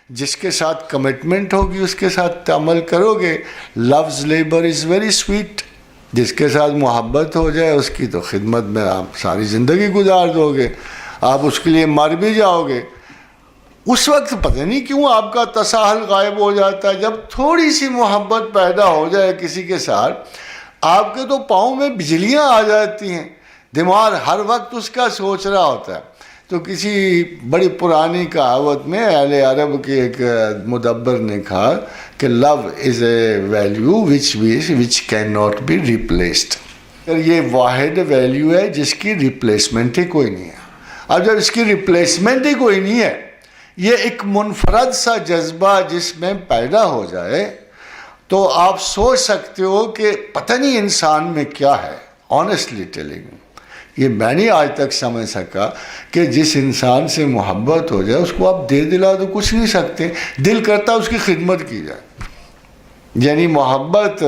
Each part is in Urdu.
جس کے ساتھ کمٹمنٹ ہوگی اس کے ساتھ عمل کرو گے. Love's labour is very sweet. جس کے ساتھ محبت ہو جائے اس کی تو خدمت میں آپ ساری زندگی گزار دو گے, آپ اس کے لیے مر بھی جاؤ گے. اس وقت پتہ نہیں کیوں آپ کا تساہل غائب ہو جاتا ہے. جب تھوڑی سی محبت پیدا ہو جائے کسی کے ساتھ, آپ کے تو پاؤں میں بجلیاں آ جاتی ہیں, دماغ ہر وقت اس کا سوچ رہا ہوتا ہے. تو کسی بڑی پرانی کہاوت میں اہل عرب کے ایک مدبر نے کہا کہ love is a value which can not be replaced. یہ واحد ویلیو ہے جس کی ریپلیسمنٹ ہی کوئی نہیں ہے. اب جب اس کی ریپلیسمنٹ ہی کوئی نہیں ہے, یہ ایک منفرد سا جذبہ جس میں پیدا ہو جائے, تو آپ سوچ سکتے ہو کہ پتہ نہیں انسان میں کیا ہے. آنیسٹلی ٹیلنگ, یہ میں نہیں آج تک سمجھ سکا کہ جس انسان سے محبت ہو جائے اس کو آپ دے دلا تو کچھ نہیں سکتے, دل کرتا اس کی خدمت کی جائے. یعنی محبت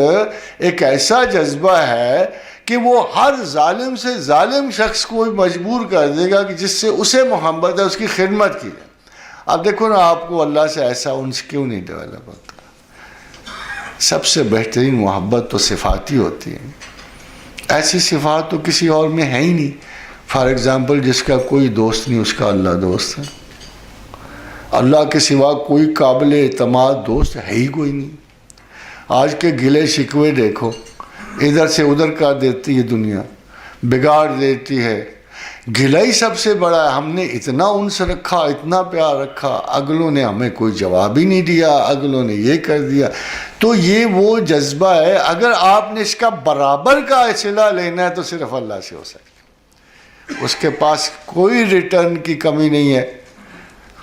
ایک ایسا جذبہ ہے کہ وہ ہر ظالم سے ظالم شخص کو مجبور کر دے گا کہ جس سے اسے محبت ہے اس کی خدمت کی جائے. اب دیکھو نا, آپ کو اللہ سے ایسا انس کیوں نہیں ڈیولپ ہوتا؟ سب سے بہترین محبت تو صفاتی ہوتی ہے. ایسی صفات تو کسی اور میں ہے ہی نہیں. فار ایگزامپل, جس کا کوئی دوست نہیں اس کا اللہ دوست ہے. اللہ کے سوا کوئی قابل اعتماد دوست ہے ہی کوئی نہیں. آج کے گلے شکوے دیکھو, ادھر سے ادھر کر دیتی ہے دنیا, بگاڑ دیتی ہے. گلہ ہی سب سے بڑا ہے. ہم نے اتنا انس رکھا, اتنا پیار رکھا, اگلوں نے ہمیں کوئی جواب ہی نہیں دیا, اگلوں نے یہ کر دیا. تو یہ وہ جذبہ ہے, اگر آپ نے اس کا برابر کا صلہ لینا ہے تو صرف اللہ سے ہو سکتا. اس کے پاس کوئی ریٹرن کی کمی نہیں ہے.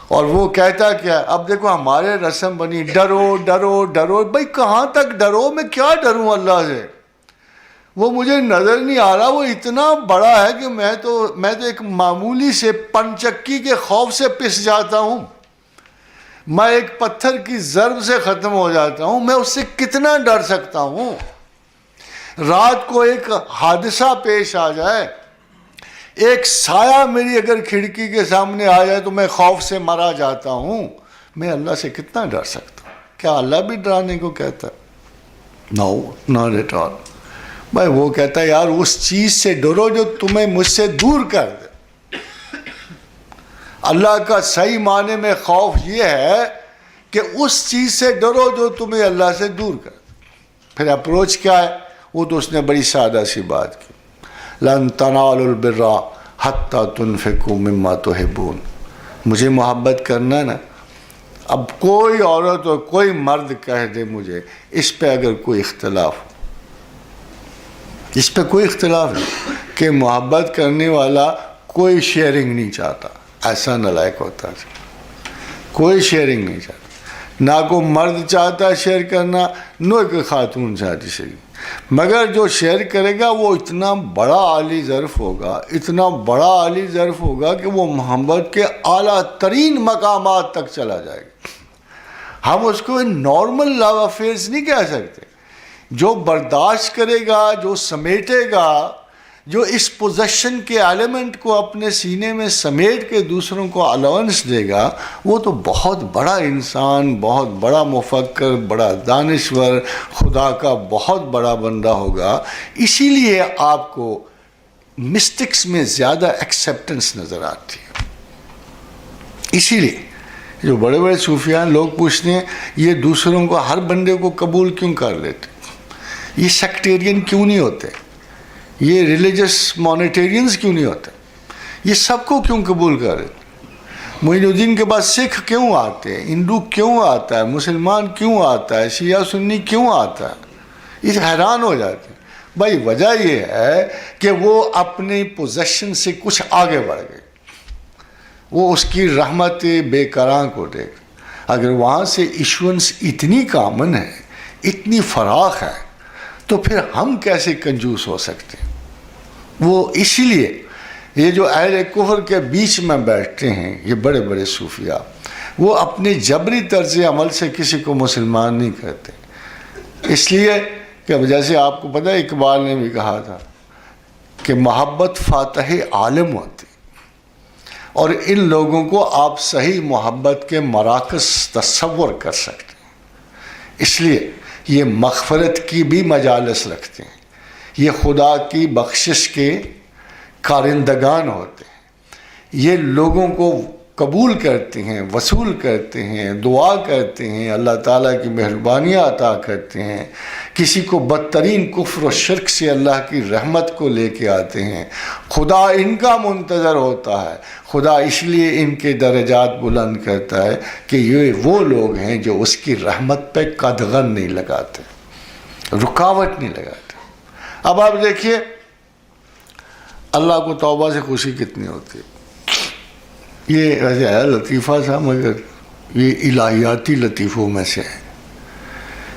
اور وہ کہتا کیا, اب دیکھو ہمارے رسم بنی ڈرو ڈرو ڈرو. بھائی کہاں تک ڈرو؟ میں کیا ڈروں اللہ سے؟ وہ مجھے نظر نہیں آ رہا. وہ اتنا بڑا ہے کہ میں تو ایک معمولی سے پنچکی کے خوف سے پس جاتا ہوں. میں ایک پتھر کی ضرب سے ختم ہو جاتا ہوں. میں اس سے کتنا ڈر سکتا ہوں؟ رات کو ایک حادثہ پیش آ جائے, ایک سایہ میری اگر کھڑکی کے سامنے آ جائے تو میں خوف سے مرا جاتا ہوں. میں اللہ سے کتنا ڈر سکتا ہوں؟ کیا اللہ بھی ڈرانے کو کہتا؟ نو, ناٹ ایٹ آل. بھائی وہ کہتا ہے یار اس چیز سے ڈرو جو تمہیں مجھ سے دور کر دے. اللہ کا صحیح معنی میں خوف یہ ہے کہ اس چیز سے ڈرو جو تمہیں اللہ سے دور کر دے. پھر اپروچ کیا ہے؟ وہ تو اس نے بڑی سادہ سی بات کی, لن تنالوا البر حتی تنفقوا مما تحبون. مجھے محبت کرنا نا, اب کوئی عورت اور کوئی مرد کہہ دے مجھے, اس پہ اگر کوئی اختلاف ہو, اس پہ کوئی اختلاف نہیں کہ محبت کرنے والا کوئی شیئرنگ نہیں چاہتا, ایسا نالائق ہوتا ہے. کوئی شیئرنگ نہیں چاہتا, نہ کوئی مرد چاہتا شیئر کرنا, نہ کوئی خاتون چاہتی شیئرنگ. مگر جو شیئر کرے گا وہ اتنا بڑا عالی ظرف ہوگا, اتنا بڑا عالی ظرف ہوگا کہ وہ محبت کے اعلیٰ ترین مقامات تک چلا جائے گا. ہم اس کو نارمل لو افیئرز نہیں کہہ سکتے. جو برداشت کرے گا, جو سمیٹے گا, جو اس پوزیشن کے ایلیمنٹ کو اپنے سینے میں سمیٹ کے دوسروں کو الاؤنس دے گا, وہ تو بہت بڑا انسان, بہت بڑا مفکر, بڑا دانشور, خدا کا بہت بڑا بندہ ہوگا. اسی لیے آپ کو مسٹکس میں زیادہ ایکسیپٹنس نظر آتی ہے. اسی لیے جو بڑے بڑے صوفیان لوگ پوچھتے ہیں یہ دوسروں کو, ہر بندے کو قبول کیوں کر لیتے, یہ سیکٹیرین کیوں نہیں ہوتے, یہ ریلیجس مانیٹیرینز کیوں نہیں ہوتے, یہ سب کو کیوں قبول کر رہے؟ معین الدین کے بعد سکھ کیوں آتے ہیں, ہندو کیوں آتا ہے, مسلمان کیوں آتا ہے, شیعہ سنی کیوں آتا ہے؟ یہ حیران ہو جاتے ہیں. بھائی وجہ یہ ہے کہ وہ اپنی پوزیشن سے کچھ آگے بڑھ گئے, وہ اس کی رحمت بے کراں کو دیکھ. اگر وہاں سے ایشوئنس اتنی کامن ہے, اتنی فراخ ہے, تو پھر ہم کیسے کنجوس ہو سکتے ہیں؟ وہ اسی لیے یہ جو اہل کفر کے بیچ میں بیٹھتے ہیں, یہ بڑے بڑے صوفیاء, وہ اپنے جبری طرز عمل سے کسی کو مسلمان نہیں کرتے. اس لیے کہ جیسے آپ کو پتہ ہے اقبال نے بھی کہا تھا کہ محبت فاتح عالم ہوتی. اور ان لوگوں کو آپ صحیح محبت کے مراکز تصور کر سکتے ہیں۔ اس لیے یہ مغفرت کی بھی مجالس رکھتے ہیں، یہ خدا کی بخشش کے کارندگان ہوتے ہیں، یہ لوگوں کو قبول کرتے ہیں، وصول کرتے ہیں، دعا کرتے ہیں، اللہ تعالیٰ کی مہربانیاں عطا کرتے ہیں، کسی کو بدترین کفر و شرک سے اللہ کی رحمت کو لے کے آتے ہیں۔ خدا ان کا منتظر ہوتا ہے، خدا اس لیے ان کے درجات بلند کرتا ہے کہ یہ وہ لوگ ہیں جو اس کی رحمت پہ قدغن نہیں لگاتے، رکاوٹ نہیں لگاتے۔ اب آپ دیکھیے اللہ کو توبہ سے خوشی کتنی ہوتی ہے۔ یہ ویسے ہے لطیفہ تھا، مگر یہ الہیاتی لطیفوں میں سے ہے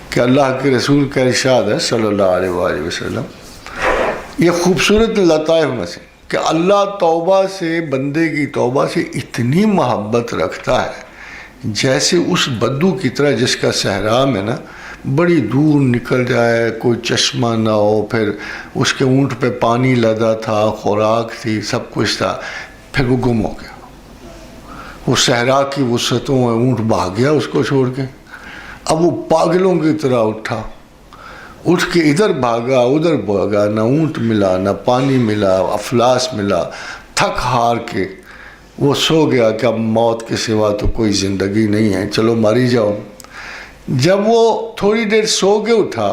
کہ اللہ کے رسول کا ارشاد ہے صلی اللہ علیہ وآلہ وسلم، یہ خوبصورت لطائف میں سے کہ اللہ توبہ سے، بندے کی توبہ سے اتنی محبت رکھتا ہے جیسے اس بدو کی طرح جس کا صحرا میں نا بڑی دور نکل جائے، کوئی چشمہ نہ ہو، پھر اس کے اونٹ پہ پانی لدا تھا، خوراک تھی، سب کچھ تھا، پھر وہ گم ہو گیا۔ وہ صحرا کی وسعتوں میں اونٹ بھاگ گیا اس کو چھوڑ کے، اب وہ پاگلوں کی طرح اٹھا، اٹھ کے ادھر بھاگا ادھر بھاگا، نہ اونٹ ملا نہ پانی ملا، افلاس ملا، تھک ہار کے وہ سو گیا کہ اب موت کے سوا تو کوئی زندگی نہیں ہے، چلو ماری جاؤ۔ جب وہ تھوڑی دیر سو کے اٹھا،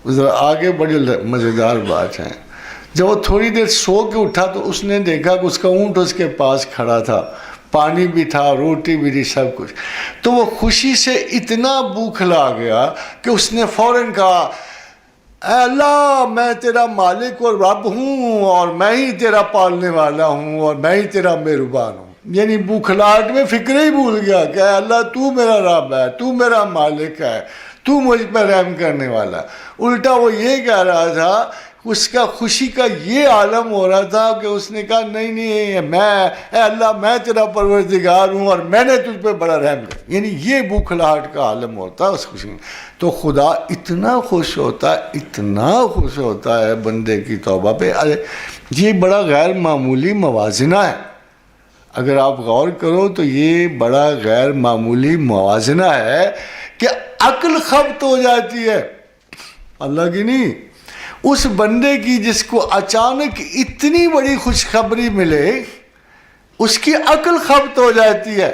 ذرا آگے بڑی مزیدار بات ہے، جب وہ تھوڑی دیر سو کے اٹھا تو اس نے دیکھا کہ اس کا اونٹ اس کے پاس کھڑا تھا، پانی بھی تھا، روٹی بھی تھی، سب کچھ۔ تو وہ خوشی سے اتنا بوکھلا گیا کہ اس نے فوراً کہا اے اللہ میں تیرا مالک اور رب ہوں، اور میں ہی تیرا پالنے والا ہوں، اور میں ہی تیرا مہربان ہوں۔ یعنی بوکھلاہٹ میں فکر ہی بھول گیا کہ اے اللہ تو میرا رب ہے، تو میرا مالک ہے، تو مجھ پہ رحم کرنے والا۔ الٹا وہ یہ کہہ رہا تھا، اس کا خوشی کا یہ عالم ہو رہا تھا کہ اس نے کہا نہیں اے اللہ میں تیرا پروردگار ہوں اور میں نے تجھ پہ بڑا رحم کیا۔ یعنی یہ بوکھلاہٹ کا عالم ہوتا ہے اس خوشی میں۔ تو خدا اتنا خوش ہوتا ہے، اتنا خوش ہوتا ہے بندے کی توبہ پہ۔ یہ بڑا غیر معمولی موازنہ ہے، اگر آپ غور کرو تو یہ بڑا غیر معمولی موازنہ ہے کہ عقل خبت ہو جاتی ہے، اللہ کی نہیں، اس بندے کی جس کو اچانک اتنی بڑی خوشخبری ملے، اس کی عقل خبت ہو جاتی ہے،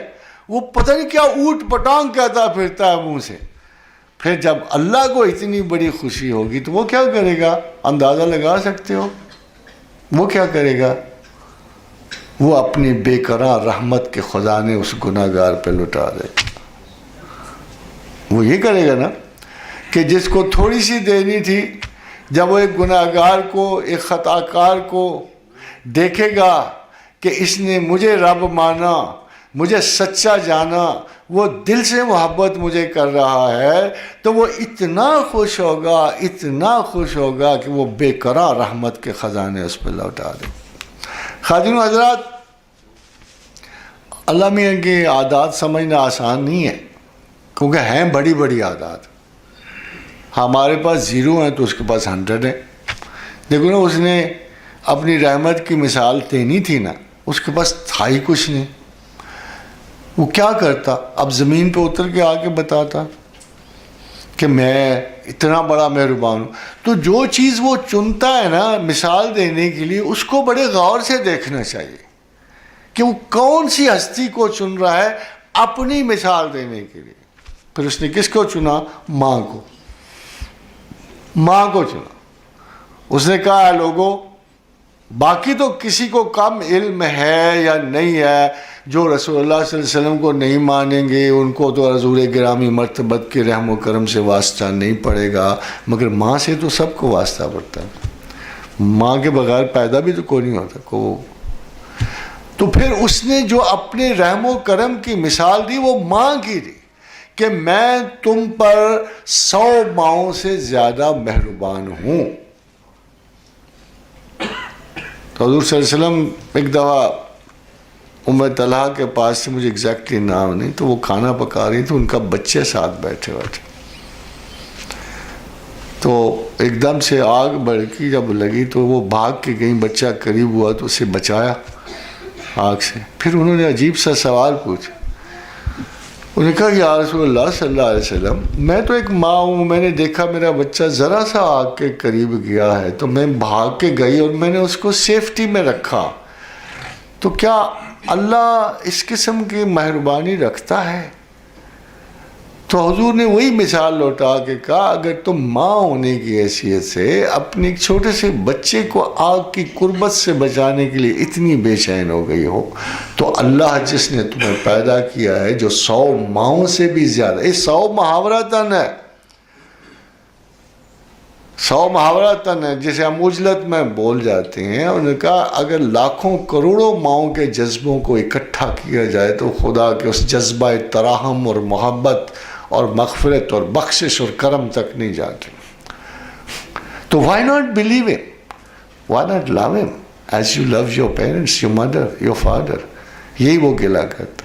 وہ پتہ نہیں کیا اوٹ پٹانگ کہتا پھرتا ہے منہ سے۔ پھر جب اللہ کو اتنی بڑی خوشی ہوگی تو وہ کیا کرے گا؟ اندازہ لگا سکتے ہو وہ کیا کرے گا؟ وہ اپنی بے قرار رحمت کے خزانے اس گناہ گار پہ لٹا دے گا۔ وہ یہ کرے گا نا کہ جس کو تھوڑی سی دینی تھی، جب وہ ایک گناہ گار کو، ایک خطا کار کو دیکھے گا کہ اس نے مجھے رب مانا، مجھے سچا جانا، وہ دل سے محبت مجھے کر رہا ہے، تو وہ اتنا خوش ہوگا، اتنا خوش ہوگا کہ وہ بے قرار رحمت کے خزانے اس پہ لوٹا دے۔ خادم حضرات، اللہ میاں کی عادات سمجھنا آسان نہیں ہے، کیونکہ ہیں بڑی بڑی عادات۔ ہمارے پاس 0 ہیں تو اس کے پاس 100 ہیں۔ دیکھو نا، اس نے اپنی رحمت کی مثال دینی تھی نا، اس کے پاس تھا ہی کچھ نہیں۔ وہ کیا کرتا؟ اب زمین پہ اتر کے آ کے بتاتا کہ میں اتنا بڑا مہربان ہوں۔ تو جو چیز وہ چنتا ہے نا مثال دینے کے لیے، اس کو بڑے غور سے دیکھنا چاہیے کہ وہ کون سی ہستی کو چن رہا ہے اپنی مثال دینے کے لیے۔ پھر اس نے کس کو چنا؟ ماں کو۔ ماں کو چنا۔ اس نے کہا لوگوں، باقی تو کسی کو کم علم ہے یا نہیں ہے، جو رسول اللہ صلی اللہ علیہ وسلم کو نہیں مانیں گے ان کو تو حضور گرامی مرتبت کے رحم و کرم سے واسطہ نہیں پڑے گا، مگر ماں سے تو سب کو واسطہ پڑتا ہے۔ ماں کے بغیر پیدا بھی تو کوئی نہیں ہوتا کو۔ تو پھر اس نے جو اپنے رحم و کرم کی مثال دی وہ ماں کی دی کہ میں تم پر 100 ماؤں سے زیادہ مہربان ہوں۔ تو حضور صلی اللہ علیہ وسلم ایک دفعہ ام طلحہ کے پاس سے، مجھے ایگزیکٹلی نام نہیں، تو وہ کھانا پکا رہی تو ان کا بچے ساتھ بیٹھے ہوئے تھے، تو ایک دم سے آگ بڑکی جب لگی تو وہ بھاگ کے کہیں، بچہ قریب ہوا تو اسے بچایا، آنکھ سے. پھر انہوں نے عجیب سا سوال پوچھا. انہوں نے کہا کہ یا رسول اللہ صلی اللہ علیہ وسلم میں تو ایک ماں ہوں, میں نے دیکھا میرا بچہ ذرا سا آگ کے قریب گیا ہے تو میں بھاگ کے گئی اور میں نے اس کو سیفٹی میں رکھا, تو کیا اللہ اس قسم کی مہربانی رکھتا ہے؟ تو حضور نے وہی مثال لوٹا کے کہا اگر تم ماں ہونے کی حیثیت سے اپنے ایک چھوٹے سے بچے کو آگ کی قربت سے بچانے کے لیے اتنی بے چین ہو گئی ہو, تو اللہ جس نے تمہیں پیدا کیا ہے جو 100 ماؤں سے بھی زیادہ, یہ 100 محاورہ تن ہے, 100 محاورہ تن ہے جسے ہم عجلت میں بول جاتے ہیں. انہوں نے کہا اگر لاکھوں کروڑوں ماؤں کے جذبوں کو اکٹھا کیا جائے تو خدا کے اس جذبہ ترحم اور محبت اور مغفرت اور بخشش اور کرم تک نہیں جاتے. تو why not believe him? Why not love him as you love your parents, your mother, your father? یہی وہ گلا کرتا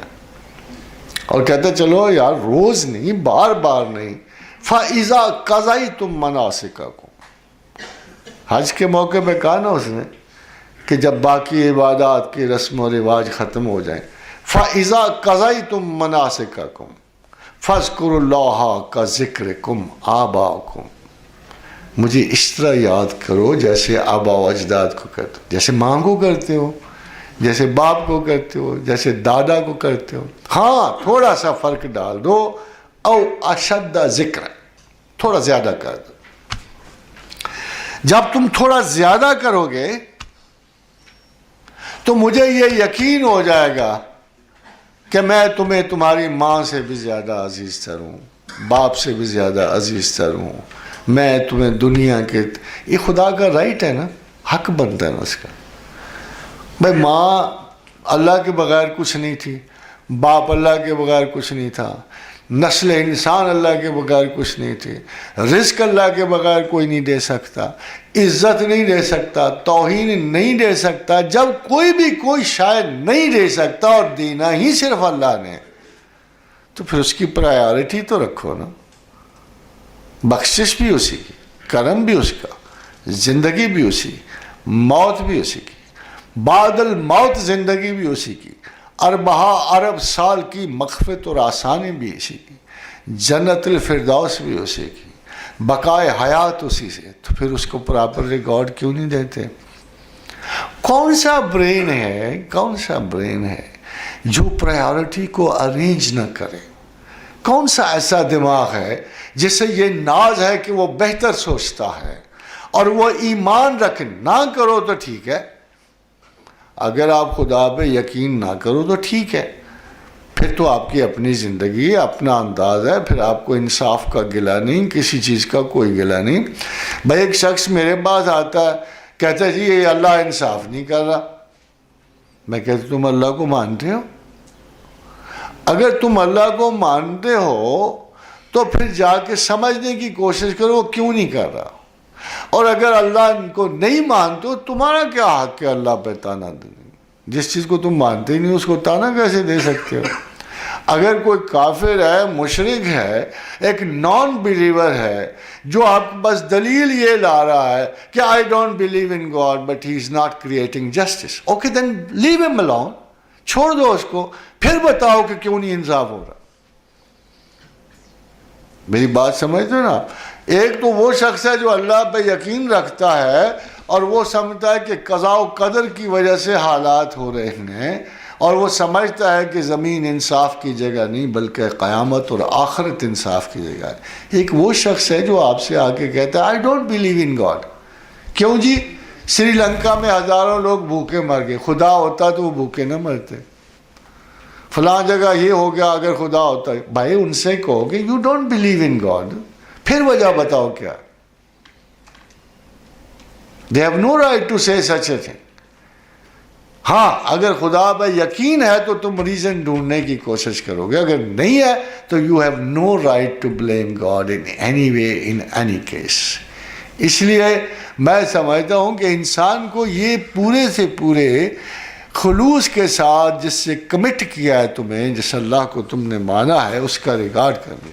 اور کہتا چلو یار روز نہیں, بار بار نہیں. فَإِذَا قَضَيْتُم مَنَاسِكَكُمْ, حج کے موقع پہ کہا نا اس نے کہ جب باقی عبادات کی رسم و رواج ختم ہو جائیں, فَإِذَا قَضَيْتُم مَنَاسِكَكُمْ فَاذْكُرُوا اللَّهَ كَذِكْرِكُمْ آبَاءَكُمْ, مجھے اس طرح یاد کرو جیسے آبا و اجداد کو کرتے ہو, جیسے ماں کو کرتے ہو, جیسے باپ کو کرتے ہو, جیسے دادا کو کرتے ہو. ہاں تھوڑا سا فرق ڈال دو, او اشد ذکر, تھوڑا زیادہ کر دو. جب تم تھوڑا زیادہ کرو گے تو مجھے یہ یقین ہو جائے گا کہ میں تمہیں تمہاری ماں سے بھی زیادہ عزیز تر ہوں, باپ سے بھی زیادہ عزیز تر ہوں. میں تمہیں دنیا کے, یہ خدا کا رائٹ ہے نا, حق بنتا ہے نا اس کا. بھائی ماں اللہ کے بغیر کچھ نہیں تھی, باپ اللہ کے بغیر کچھ نہیں تھا, نسل انسان اللہ کے بغیر کچھ نہیں تھی, رزق اللہ کے بغیر کوئی نہیں دے سکتا, عزت نہیں دے سکتا, توہین نہیں دے سکتا. جب کوئی بھی کوئی شاید نہیں دے سکتا اور دینا ہی صرف اللہ نے, تو پھر اس کی پرائیورٹی تو رکھو نا. بخشش بھی اسی کی, کرم بھی اس کا, زندگی بھی اسی, موت بھی اسی کی, بعد الموت زندگی بھی اسی کی, ارب سال کی مغفرت اور آسانی بھی اسی کی, جنت الفردوس بھی اسی کی, بقائے حیات اسی سے. تو پھر اس کو پراپر ریکارڈ کیوں نہیں دیتے؟ کون سا برین ہے جو پرائیورٹی کو ارینج نہ کرے؟ کون سا ایسا دماغ ہے جس سے یہ ناز ہے کہ وہ بہتر سوچتا ہے اور وہ ایمان رکھ نہ کرو تو ٹھیک ہے, اگر آپ خدا پہ یقین نہ کرو تو ٹھیک ہے, پھر تو آپ کی اپنی زندگی, اپنا انداز ہے, پھر آپ کو انصاف کا گلہ نہیں, کسی چیز کا کوئی گلہ نہیں. بھائی ایک شخص میرے پاس آتا ہے, کہتا ہے جی یہ اللہ انصاف نہیں کر رہا. میں کہتا تم اللہ کو مانتے ہو؟ اگر تم اللہ کو مانتے ہو تو پھر جا کے سمجھنے کی کوشش کرو وہ کیوں نہیں کر رہا, اور اگر اللہ کو نہیں مانتے ہو تمہارا کیا حق ہے اللہ پہ تانا دینے؟ جس چیز کو تم مانتے ہی نہیں اس کو تانا کیسے دے سکتے ہو؟ اگر کوئی کافر ہے, مشرک ہے, ایک نان بلیور ہے, جو آپ کے پاس دلیل یہ لا رہا ہے کہ I don't believe in God but he is not creating justice, okay then leave him alone, چھوڑ دو اس کو, پھر بتاؤ کہ کیوں نہیں انصاف ہو رہا. میری بات سمجھتے ہو نا؟ ایک تو وہ شخص ہے جو اللہ پہ یقین رکھتا ہے اور وہ سمجھتا ہے کہ قضاء و قدر کی وجہ سے حالات ہو رہے ہیں, اور وہ سمجھتا ہے کہ زمین انصاف کی جگہ نہیں بلکہ قیامت اور آخرت انصاف کی جگہ ہے. ایک وہ شخص ہے جو آپ سے آ کے کہتا ہے I don't believe in God. کیوں جی؟ سری لنکا میں ہزاروں لوگ بھوکے مر گئے, خدا ہوتا تو وہ بھوکے نہ مرتے. فلاں جگہ یہ ہو گیا, اگر خدا ہوتا ہے. بھائی ان سے کہو گے you don't believe in God, پھر وجہ بتاؤ کیا. They have no right to say such a thing. ہاں اگر خدا پہ یقین ہے تو تم ریزن ڈھونڈنے کی کوشش کرو گے, اگر نہیں ہے تو you have no right to blame God in any way, in any case. اس لیے میں سمجھتا ہوں کہ انسان کو یہ پورے سے پورے خلوص کے ساتھ جس سے کمٹ کیا ہے تمہیں, جس اللہ کو تم نے مانا ہے, اس کا ریگارڈ کرنے.